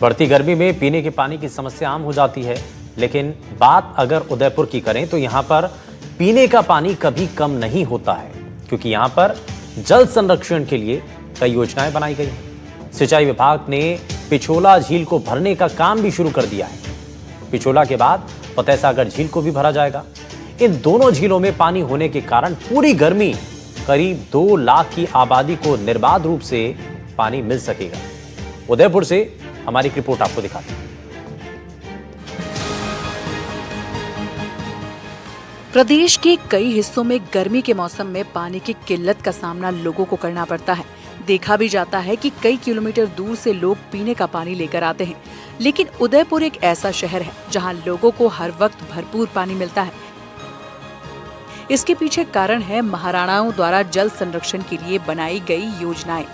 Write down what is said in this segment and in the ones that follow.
बढ़ती गर्मी में पीने के पानी की समस्या आम हो जाती है, लेकिन बात अगर उदयपुर की करें तो यहां पर पीने का पानी कभी कम नहीं होता है, क्योंकि यहां पर जल संरक्षण के लिए कई योजनाएं बनाई गई हैं। सिंचाई विभाग ने पिछोला झील को भरने का काम भी शुरू कर दिया है। पिछोला के बाद फतेहसागर झील को भी भरा जाएगा। इन दोनों झीलों में पानी होने के कारण पूरी गर्मी करीब 2 लाख की आबादी को निर्बाध रूप से पानी मिल सकेगा। उदयपुर से हमारी एक रिपोर्ट आपको दिखाते हैं। प्रदेश के कई हिस्सों में गर्मी के मौसम में पानी की किल्लत का सामना लोगों को करना पड़ता है। देखा भी जाता है कि कई किलोमीटर दूर से लोग पीने का पानी लेकर आते हैं, लेकिन उदयपुर एक ऐसा शहर है जहां लोगों को हर वक्त भरपूर पानी मिलता है। इसके पीछे कारण है महाराणाओं द्वारा जल संरक्षण के लिए बनाई गई योजनाएं।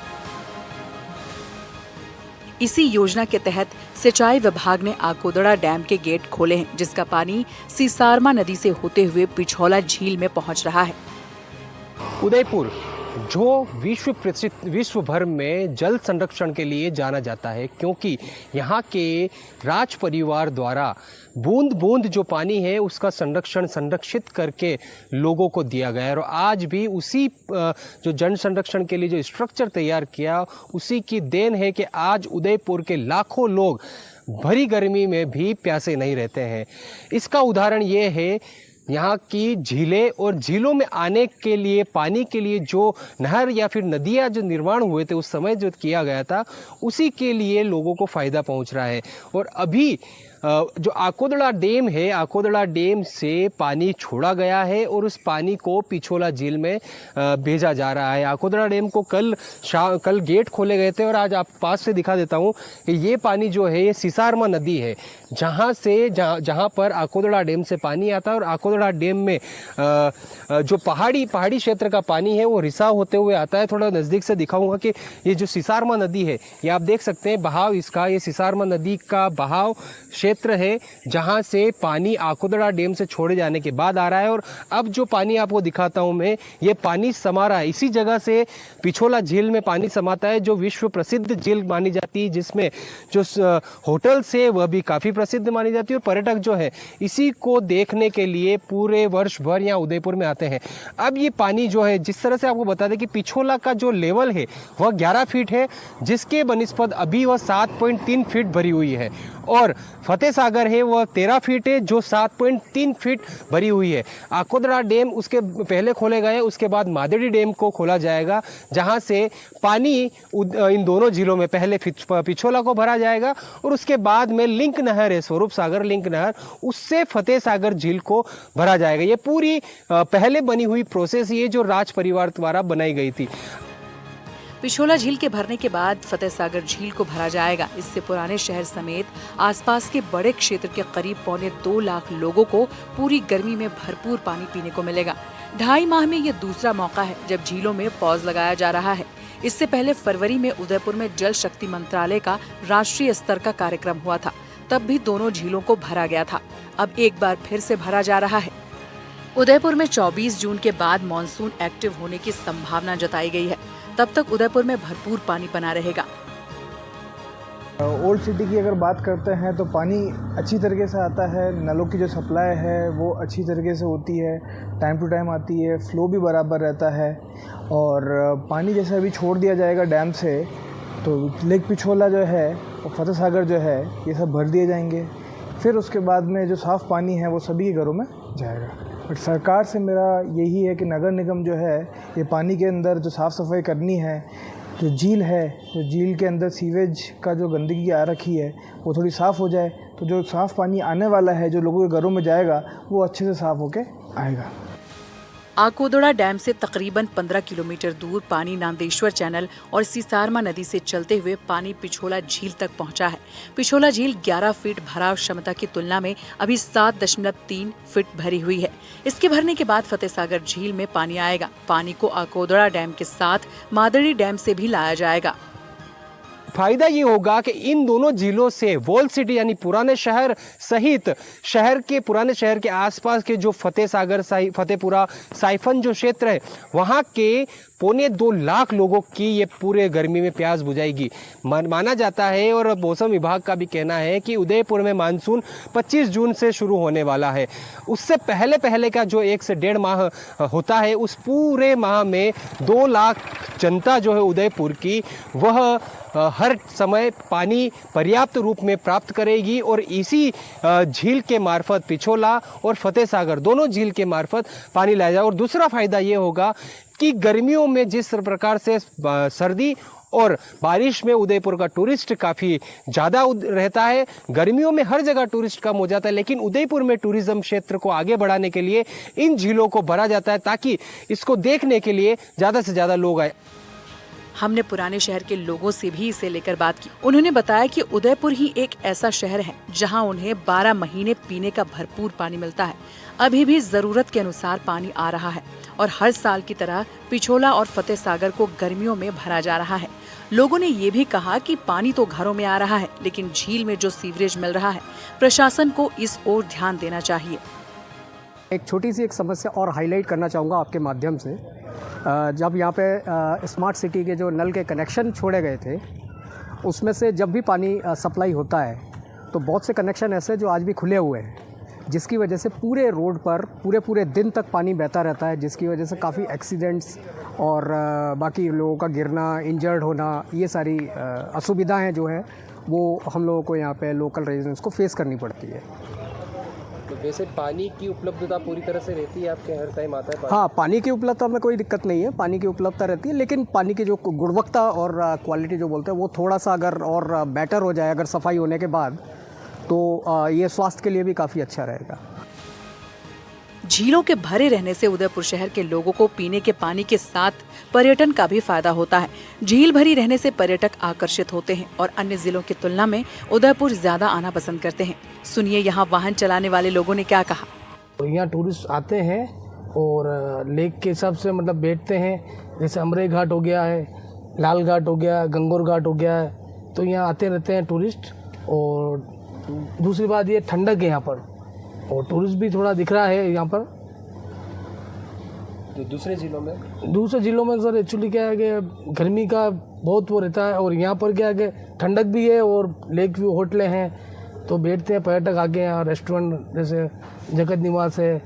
इसी योजना के तहत सिंचाई विभाग ने आकोदड़ा डैम के गेट खोले हैं, जिसका पानी सीसारमा नदी से होते हुए पिछोला झील में पहुंच रहा है। उदयपुर जो विश्व भर में जल संरक्षण के लिए जाना जाता है, क्योंकि यहाँ के राज परिवार द्वारा बूंद बूंद जो पानी है उसका संरक्षित करके लोगों को दिया गया है। और आज भी उसी जो जल संरक्षण के लिए जो स्ट्रक्चर तैयार किया, उसी की देन है कि आज उदयपुर के लाखों लोग भरी गर्मी में भी प्यासे नहीं रहते हैं। इसका उदाहरण ये है, यहाँ की झीलें और झीलों में आने के लिए पानी के लिए जो नहर या फिर नदियाँ जो निर्माण हुए थे उस समय जो किया गया था, उसी के लिए लोगों को फ़ायदा पहुँच रहा है। और अभी जो आकोदड़ा डैम है, आकोदड़ा डैम से पानी छोड़ा गया है और उस पानी को पिछोला झील में भेजा जा रहा है। आकोदड़ा डैम को कल गेट खोले गए थे और आज आप पास से दिखा देता हूँ कि ये पानी जो है ये सीसारमा नदी है, जहाँ पर आकोदड़ा डैम से पानी आता है। और आकोदड़ा डैम में जो पहाड़ी क्षेत्र का पानी है वो रिसाव होते हुए आता है। थोड़ा नज़दीक से दिखाऊंगा कि ये जो सीसारमा नदी है, ये आप देख सकते हैं बहाव इसका, ये सीसारमा नदी का बहाव क्षेत्र है जहां से पानी आकोदड़ा डैम से छोड़े जाने के बाद आ रहा है। और अब जो पानी आपको दिखाता हूं मैं, ये पानी समा रहा है। इसी जगह से पिछोला झील में पानी समाता है, जो विश्व प्रसिद्ध झील मानी जाती है, जिसमें जो होटल्स है वह भी काफ़ी प्रसिद्ध मानी जाती है। और पर्यटक जो है इसी को देखने के लिए पूरे वर्ष भर यहाँ उदयपुर में आते हैं। अब ये पानी जो है, जिस तरह से आपको बता दें कि पिछोला का जो लेवल है वह 11 फीट है, जिसके बनिस्पत अभी वह 7.3 फीट भरी हुई है। और फतेहसागर है वह 13 फीट है, जो 7.3 फीट भरी हुई है। आकोदड़ा डैम उसके पहले खोले गए, उसके बाद मादेड़ी डैम को खोला जाएगा, जहां से पानी इन दोनों झीलों में पहले पिछोला को भरा जाएगा और उसके बाद में लिंक नहर है, स्वरूप सागर लिंक नहर, उससे फतेहसागर झील को भरा जाएगा। ये पूरी पहले बनी हुई प्रोसेस ये जो राज परिवार द्वारा बनाई गई थी। पिछोला झील के भरने के बाद फतेहसागर झील को भरा जाएगा। इससे पुराने शहर समेत आसपास के बड़े क्षेत्र के करीब 2.25 लाख लोगों को पूरी गर्मी में भरपूर पानी पीने को मिलेगा। 2.5 माह में ये दूसरा मौका है जब झीलों में पॉज लगाया जा रहा है। इससे पहले फरवरी में उदयपुर में जल शक्ति मंत्रालय का राष्ट्रीय स्तर का कार्यक्रम हुआ था, तब भी दोनों झीलों को भरा गया था। अब एक बार फिर से भरा जा रहा है। उदयपुर में 24 जून के बाद मानसून एक्टिव होने की संभावना जताई गई है। तब तक उदयपुर में भरपूर पानी बना रहेगा। ओल्ड सिटी की अगर बात करते हैं तो पानी अच्छी तरीके से आता है। नलों की जो सप्लाई है वो अच्छी तरीके से होती है, टाइम टू टाइम आती है, फ्लो भी बराबर रहता है। और पानी जैसे अभी छोड़ दिया जाएगा डैम से, तो लेक पिछोला जो है और फतेहसागर जो है ये सब भर दिए जाएंगे। फिर उसके बाद में जो साफ़ पानी है वो सभी के घरों में जाएगा। बट सरकार से मेरा यही है कि नगर निगम जो है ये पानी के अंदर जो साफ़ सफाई करनी है, जो झील है, जो झील के अंदर सीवेज का जो गंदगी आ रखी है वो थोड़ी साफ़ हो जाए, तो जो साफ़ पानी आने वाला है जो लोगों के घरों में जाएगा वो अच्छे से साफ़ होके आएगा। आकोदड़ा डैम से तकरीबन 15 किलोमीटर दूर पानी नांदेश्वर चैनल और सीसारमा नदी से चलते हुए पानी पिछोला झील तक पहुंचा है। पिछोला झील 11 फीट भराव क्षमता की तुलना में अभी 7.3 फीट भरी हुई है। इसके भरने के बाद फतेहसागर झील में पानी आएगा। पानी को आकोदड़ा डैम के साथ मादेड़ी डैम से भी लाया जाएगा। फायदा ये होगा कि इन दोनों झीलों से वॉल सिटी यानी पुराने शहर सहित पुराने शहर के आसपास के जो फतेहसागर फतेहपुरा साइफन जो क्षेत्र है वहाँ के 2.25 लाख लोगों की ये पूरे गर्मी में प्यास बुझाएगी। माना जाता है और मौसम विभाग का भी कहना है कि उदयपुर में मानसून 25 जून से शुरू होने वाला है। उससे पहले का जो 1 से 1.5 माह होता है, उस पूरे माह में 2 लाख जनता जो है उदयपुर की, वह हर समय पानी पर्याप्त रूप में प्राप्त करेगी और इसी झील के मार्फत पिछोला और फतेह सागर दोनों झील के मार्फत पानी लाया जाए। और दूसरा फ़ायदा ये होगा कि गर्मियों में जिस प्रकार से सर्दी और बारिश में उदयपुर का टूरिस्ट काफ़ी ज़्यादा रहता है, गर्मियों में हर जगह टूरिस्ट कम हो जाता है, लेकिन उदयपुर में टूरिज़्म क्षेत्र को आगे बढ़ाने के लिए इन झीलों को भरा जाता है ताकि इसको देखने के लिए ज़्यादा से ज़्यादा लोग आए। हमने पुराने शहर के लोगों से भी इसे लेकर बात की। उन्होंने बताया कि उदयपुर ही एक ऐसा शहर है जहां उन्हें 12 महीने पीने का भरपूर पानी मिलता है। अभी भी जरूरत के अनुसार पानी आ रहा है और हर साल की तरह पिछोला और फतेह सागर को गर्मियों में भरा जा रहा है। लोगों ने ये भी कहा कि पानी तो घरों में आ रहा है, लेकिन झील में जो सीवरेज मिल रहा है, प्रशासन को इस ओर ध्यान देना चाहिए। एक छोटी सी समस्या और हाईलाइट करना चाहूँगा आपके माध्यम से। जब यहाँ पे स्मार्ट सिटी के जो नल के कनेक्शन छोड़े गए थे, उसमें से जब भी पानी सप्लाई होता है तो बहुत से कनेक्शन ऐसे जो आज भी खुले हुए हैं, जिसकी वजह से पूरे रोड पर पूरे दिन तक पानी बहता रहता है, जिसकी वजह से काफ़ी एक्सीडेंट्स और बाकी लोगों का गिरना, इंजर्ड होना, ये सारी असुविधाएं जो है वो हम लोगों को यहाँ पे लोकल रेजिडेंट्स को फेस करनी पड़ती है। तो वैसे पानी की उपलब्धता पूरी तरह से रहती है आपके, हर टाइम आता है पानी? हाँ, पानी की उपलब्धता में कोई दिक्कत नहीं है, पानी की उपलब्धता रहती है, लेकिन पानी की जो गुणवत्ता और क्वालिटी जो बोलते हैं वो थोड़ा सा अगर और बेटर हो जाए अगर सफाई होने के बाद, तो ये स्वास्थ्य के लिए भी काफ़ी अच्छा रहेगा। झीलों के भरे रहने से उदयपुर शहर के लोगों को पीने के पानी के साथ पर्यटन का भी फायदा होता है। झील भरी रहने से पर्यटक आकर्षित होते हैं और अन्य जिलों की तुलना में उदयपुर ज्यादा आना पसंद करते हैं। सुनिए यहाँ वाहन चलाने वाले लोगों ने क्या कहा। यहाँ टूरिस्ट आते हैं और लेक के हिसाब से मतलब बैठते हैं, जैसे अमरे घाट हो गया है, लाल घाट हो गया, गंगोर घाट हो गया है, तो यहाँ आते रहते हैं टूरिस्ट। और दूसरी बात ये ठंडक है यहाँ पर, और टूरिस्ट भी थोड़ा दिख रहा है यहाँ पर। तो दूसरे ज़िलों में सर एक्चुअली क्या है कि गर्मी का बहुत वो रहता है, और यहाँ पर क्या है कि ठंडक भी है और लेक व्यू होटलें हैं, तो बैठते हैं पर्यटक आगे। यहाँ रेस्टोरेंट जैसे जगत निवास है,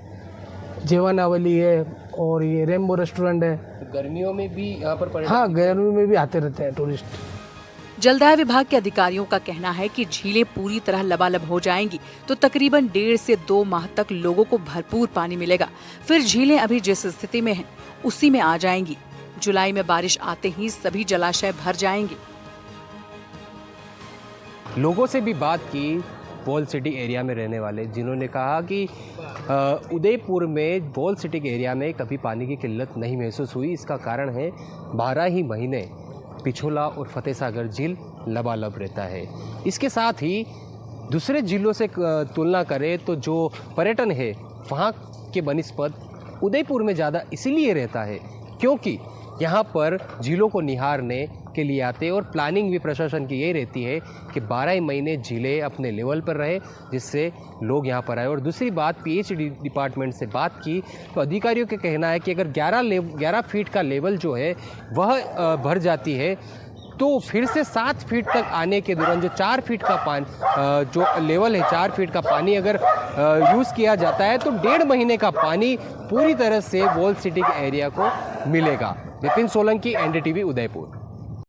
जेवानावली है, और ये रेमबो रेस्टोरेंट है। गर्मियों में भी यहाँ पर हाँ, गर्मी में भी आते रहते हैं टूरिस्ट। जलदाय विभाग के अधिकारियों का कहना है कि झीलें पूरी तरह लबालब हो जाएंगी तो तकरीबन 1.5 से 2 माह तक लोगों को भरपूर पानी मिलेगा। फिर झीलें अभी जिस स्थिति में हैं, उसी में आ जाएंगी। जुलाई में बारिश आते ही सभी जलाशय भर जाएंगे। लोगों से भी बात की वॉल सिटी एरिया में रहने वाले, जिन्होंने कहा कि उदयपुर में वॉल सिटी के एरिया में कभी पानी की किल्लत नहीं महसूस हुई। इसका कारण है 12 ही महीने पिछोला और फतेह सागर झील लबालब रहता है। इसके साथ ही दूसरे झीलों से तुलना करें तो जो पर्यटन है वहाँ के बनिस्पत उदयपुर में ज़्यादा इसीलिए रहता है क्योंकि यहाँ पर झीलों को निहारने के लिए आते हैं, और प्लानिंग भी प्रशासन की यही रहती है कि 12 ही महीने झीलें अपने लेवल पर रहे, जिससे लोग यहाँ पर आए। और दूसरी बात, पीएचडी डिपार्टमेंट से बात की तो अधिकारियों का कहना है कि अगर 11 फीट का लेवल जो है वह भर जाती है तो फिर से 7 फीट तक आने के दौरान जो 4 फीट का पानी जो लेवल है, 4 फीट का पानी अगर यूज़ किया जाता है तो 1.5 महीने का पानी पूरी तरह से वॉल सिटी के एरिया को मिलेगा। नितिन सोलंकी, एनडीटीवी, उदयपुर।